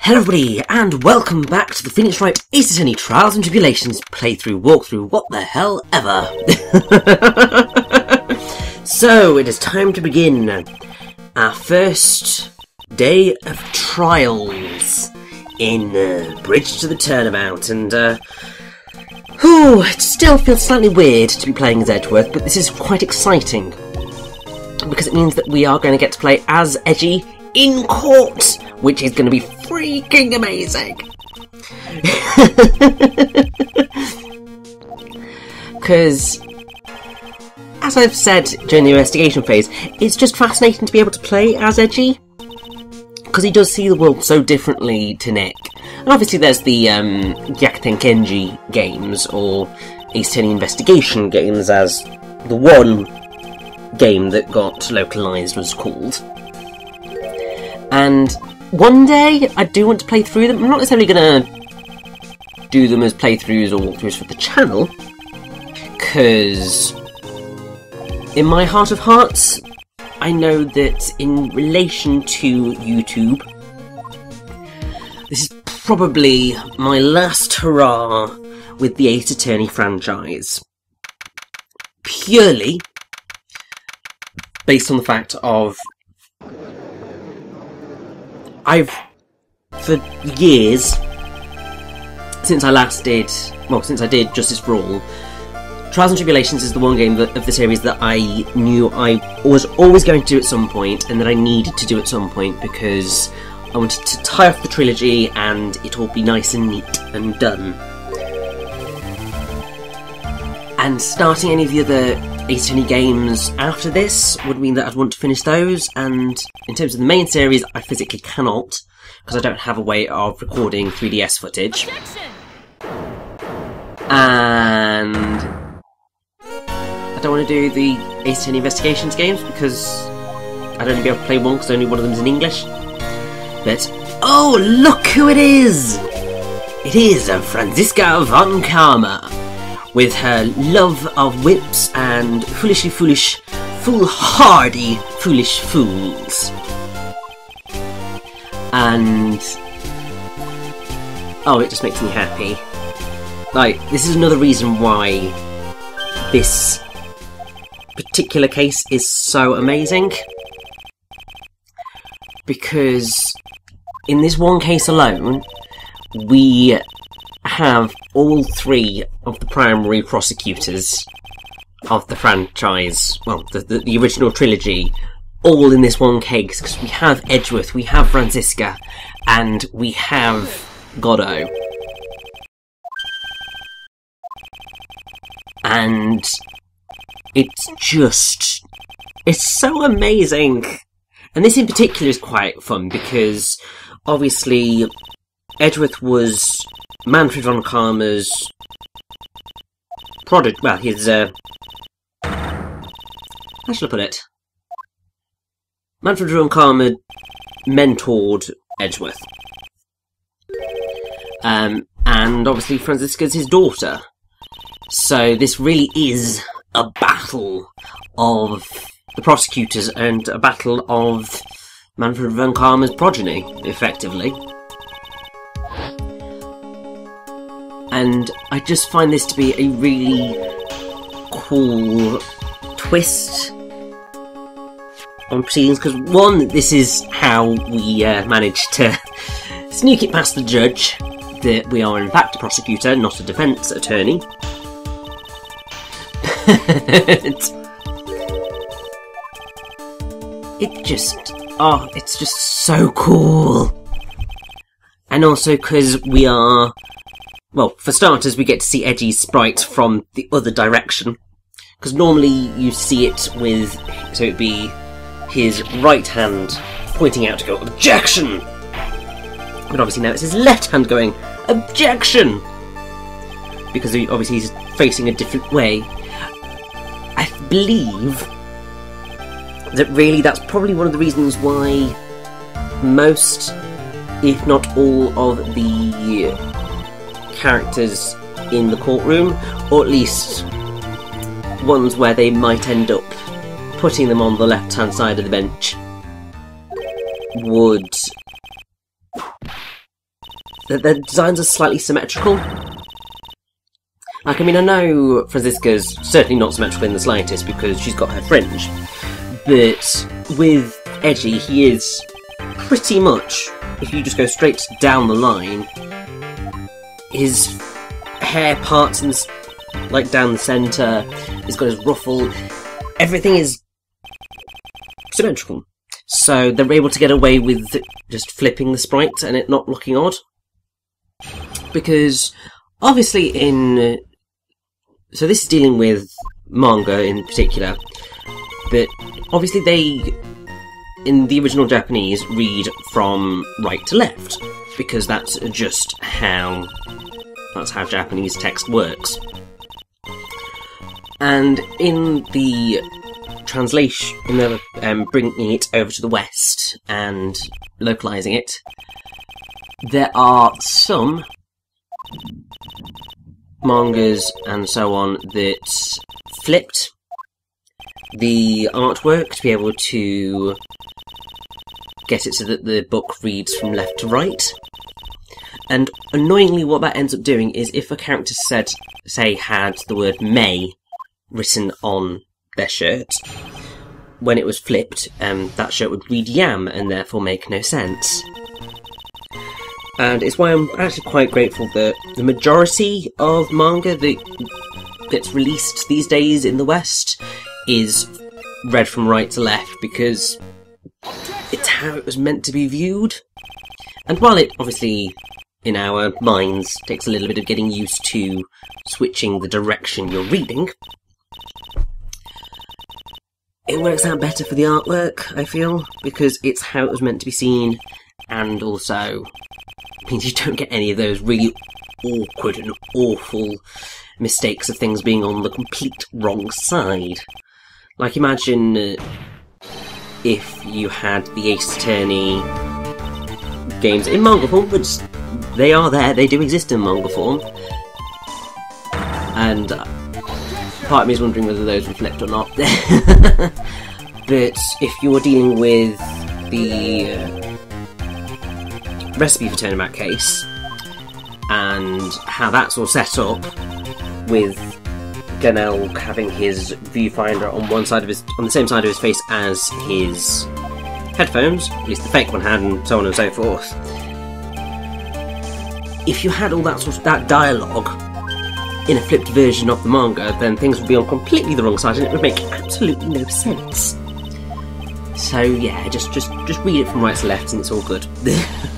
Hello everybody, and welcome back to the Phoenix Wright Ace Attorney Trials and Tribulations playthrough, walkthrough, what the hell ever. So, it is time to begin our first day of trials in Bridge to the Turnabout, and it still feels slightly weird to be playing as Edgeworth, but this is quite exciting, because it means that we are going to get to play as Edgy in court, which is going to be freaking amazing. Because, as I've said during the investigation phase, it's just fascinating to be able to play as Edgy, because he does see the world so differently to Nick. And obviously there's the Gyakuten Kenji games, or Ace Attorney Investigation games, as the one game that got localised was called. And one day I do want to play through them. I'm not necessarily going to do them as playthroughs or walkthroughs for the channel, because in my heart of hearts I know that in relation to YouTube, this is probably my last hurrah with the Ace Attorney franchise. Purely based on the fact of for years, since I did Justice for All, Trials and Tribulations is the one game of the series that I knew I was always going to do at some point, and that I needed to do at some point, because I wanted to tie off the trilogy and it all be nice and neat and done. And starting any of the other Ace Attorney games after this would mean that I'd want to finish those, and in terms of the main series, I physically cannot, because I don't have a way of recording 3DS footage. Objection! And I don't want to do the Ace Attorney Investigations games, because I'd only be able to play one, because only one of them is in English. But, oh, look who it is! It is Franziska von Karma, with her love of whips and foolishly foolish, foolhardy foolish fools. And oh, it just makes me happy. Like, this is another reason why this particular case is so amazing, because in this one case alone, we have all three of the primary prosecutors of the franchise, well, the original trilogy, all in this one case, because we have Edgeworth, we have Franziska, and we have Godot. And it's so amazing. And this in particular is quite fun, because obviously Edgeworth was Manfred von Karma's prodigy, well, his, how shall I put it? Manfred von Karma mentored Edgeworth. And obviously Franziska's his daughter. So this really is a battle of the prosecutors and a battle of Manfred von Karma's progeny, effectively. And I just find this to be a really cool twist on proceedings, because one, this is how we managed to sneak it past the judge that we are in fact a prosecutor, not a defence attorney. It's just so cool. And also because we are, well, for starters, we get to see Edgy's sprite from the other direction. Because normally you see it with, so it'd be his right hand pointing out to go, objection! But obviously now it's his left hand going, objection! Because obviously he's facing a different way. I believe that really that's probably one of the reasons why most, if not all, of the characters in the courtroom, or at least ones where they might end up putting them on the left-hand side of the bench, would their designs are slightly symmetrical. Like, I mean, I know Franziska's certainly not symmetrical in the slightest because she's got her fringe, but with Edgy, he is pretty much, if you just go straight down the line, his hair parts in like down the centre, he's got his ruffle, everything is symmetrical. So they're able to get away with just flipping the sprite and it not looking odd. Because, obviously so this is dealing with manga in particular, but obviously they, in the original Japanese, read from right to left, because that's just how Japanese text works. And in the translation, in the bringing it over to the West and localizing it, there are some mangas and so on that flipped the artwork to be able to get it so that the book reads from left to right. And annoyingly, what that ends up doing is if a character had the word May written on their shirt, when it was flipped, that shirt would read Yam and therefore make no sense. And it's why I'm actually quite grateful that the majority of manga that gets released these days in the West is read from right to left, because it's how it was meant to be viewed. And while it obviously, in our minds, takes a little bit of getting used to switching the direction you're reading, it works out better for the artwork, I feel, because it's how it was meant to be seen, and also means you don't get any of those really awkward and awful mistakes of things being on the complete wrong side. Like, imagine if you had the Ace Attorney games in manga form, which they are there, they do exist in manga form, and part of me is wondering whether those reflect or not. But if you're dealing with the recipe for Turnabout case, and how that's all set up, with Ganel having his viewfinder on the same side of his face as his headphones, at least the fake one had, and so on and so forth. If you had all that dialogue in a flipped version of the manga, then things would be on completely the wrong side, and it would make absolutely no sense. So yeah, just read it from right to left, and it's all good.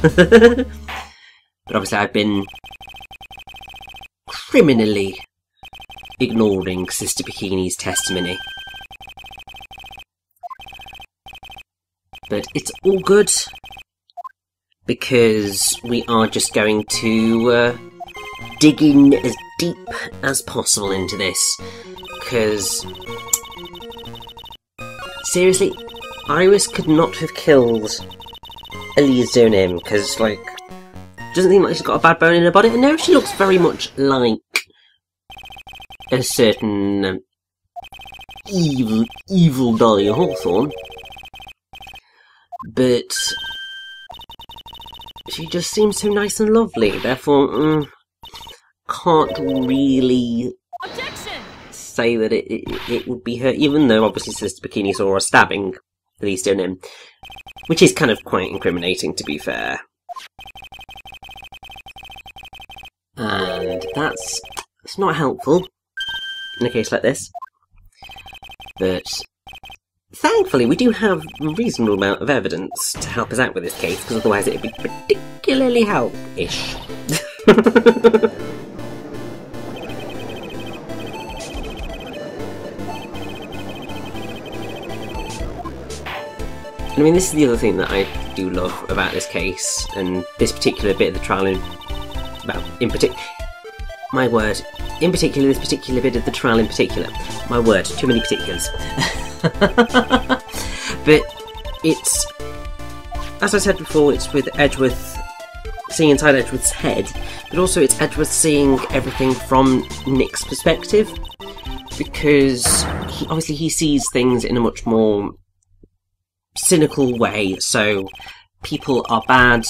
But obviously, I've been criminally ignoring Sister Bikini's testimony. But it's all good, because we are just going to dig in as deep as possible into this. Because, seriously, Iris could not have killed Elise Zonim, because, like, doesn't seem like she's got a bad bone in her body. I know she looks very much like a certain evil Dahlia Hawthorne, but she just seems so nice and lovely, therefore can't really say that it would be her, even though obviously Sister Bikini saw her stabbing Elise Zonim, which is kind of quite incriminating, to be fair. And that's not helpful in a case like this. But thankfully we do have a reasonable amount of evidence to help us out with this case, because otherwise it would be particularly help-ish. I mean, this is the other thing that I do love about this case, and this particular bit of the trial this particular bit of the trial in particular. My word, too many particulars. But it's, as I said before, it's with Edgeworth seeing inside Edgeworth's head, but also it's Edgeworth seeing everything from Nick's perspective, because he sees things in a much more cynical way. So people are bad,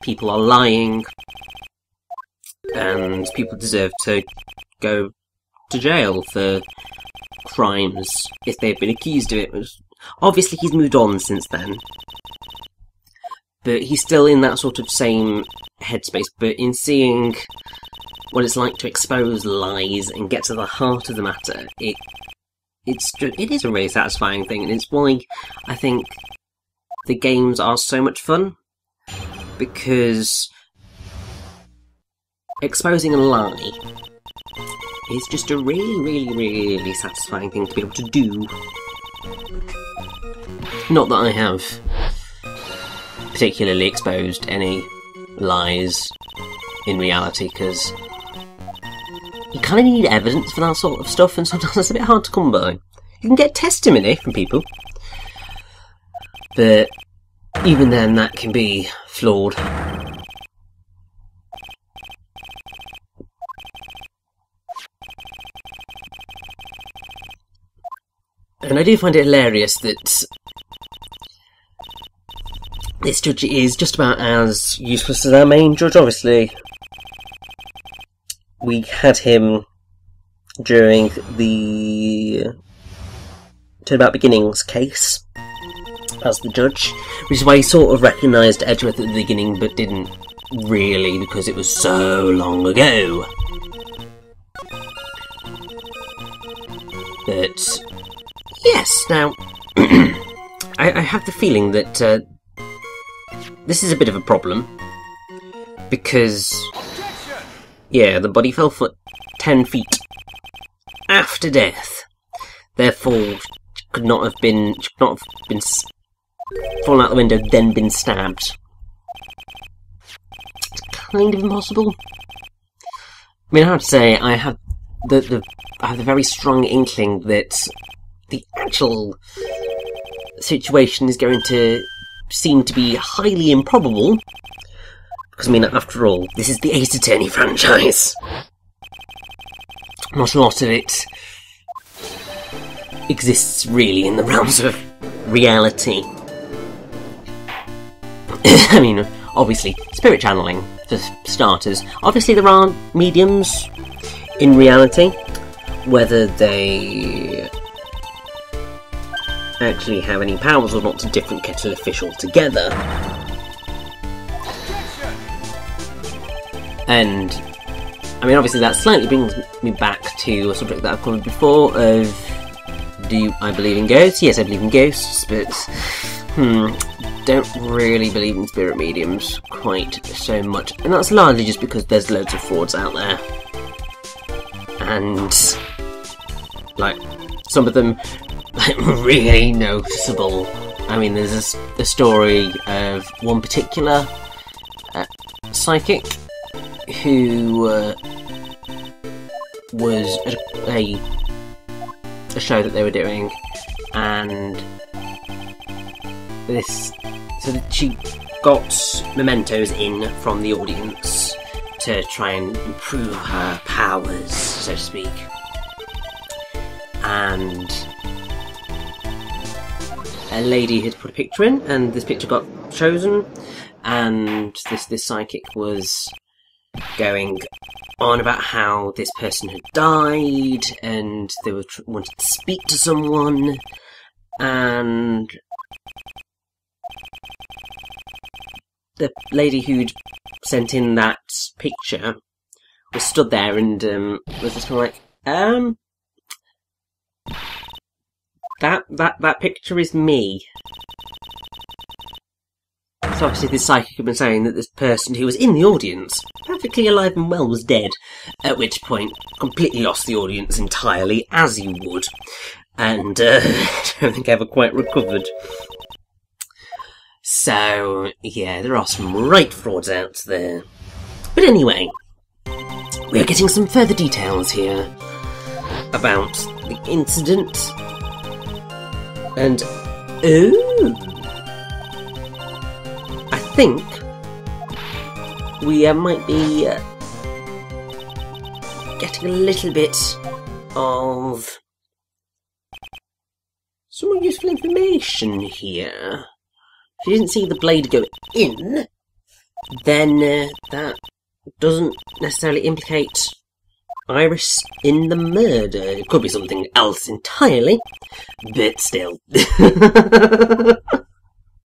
people are lying, and people deserve to go to jail for crimes if they've been accused of it. Obviously, he's moved on since then, but he's still in that sort of same headspace. But in seeing what it's like to expose lies and get to the heart of the matter, it is a really satisfying thing, and it's why I think the games are so much fun, because exposing a lie is just a really satisfying thing to be able to do. Not that I have particularly exposed any lies in reality, because you kind of need evidence for that sort of stuff, and sometimes it's a bit hard to come by. You can get testimony from people, but even then that can be flawed. And I do find it hilarious that this judge is just about as useless as our main judge. Obviously, we had him during the Turnabout Beginnings case as the judge, which is why he sort of recognised Edgeworth at the beginning, but didn't really, because it was so long ago. But yes, now I have the feeling that this is a bit of a problem, because yeah, the body fell 10 feet after death. Therefore, could not have been fallen out the window, then been stabbed. It's kind of impossible. I mean, I have to say, I have the very strong inkling that the actual situation is going to seem to be highly improbable. Because, I mean, after all, this is the Ace Attorney franchise. Not a lot of it exists really in the realms of reality. I mean, obviously, spirit channeling, for starters. Obviously, there are mediums in reality. Whether they actually have any powers or not, a different kettle of fish altogether. And, I mean, obviously that slightly brings me back to a subject that I've covered before of, do I believe in ghosts? Yes, I believe in ghosts, but, don't really believe in spirit mediums quite so much. And that's largely just because there's loads of frauds out there. And, like, some of them, like, really noticeable. I mean, there's a story of one particular psychic who was a show that they were doing, and so that she got mementos in from the audience to try and improve her powers, so to speak. And a lady had put a picture in, and this picture got chosen, and this psychic was going on about how this person had died, and they were wanted to speak to someone, and the lady who'd sent in that picture was stood there and was just kind of like, that picture is me. So obviously this psychic had been saying that this person who was in the audience, perfectly alive and well, was dead, at which point completely lost the audience entirely, as you would, and I don't think ever quite recovered. So, yeah, there are some right frauds out there. But anyway, we are getting some further details here about the incident. And, I think we might be getting a little bit of some more useful information here. If you didn't see the blade go in, then that doesn't necessarily implicate Iris in the murder. It could be something else entirely, but still.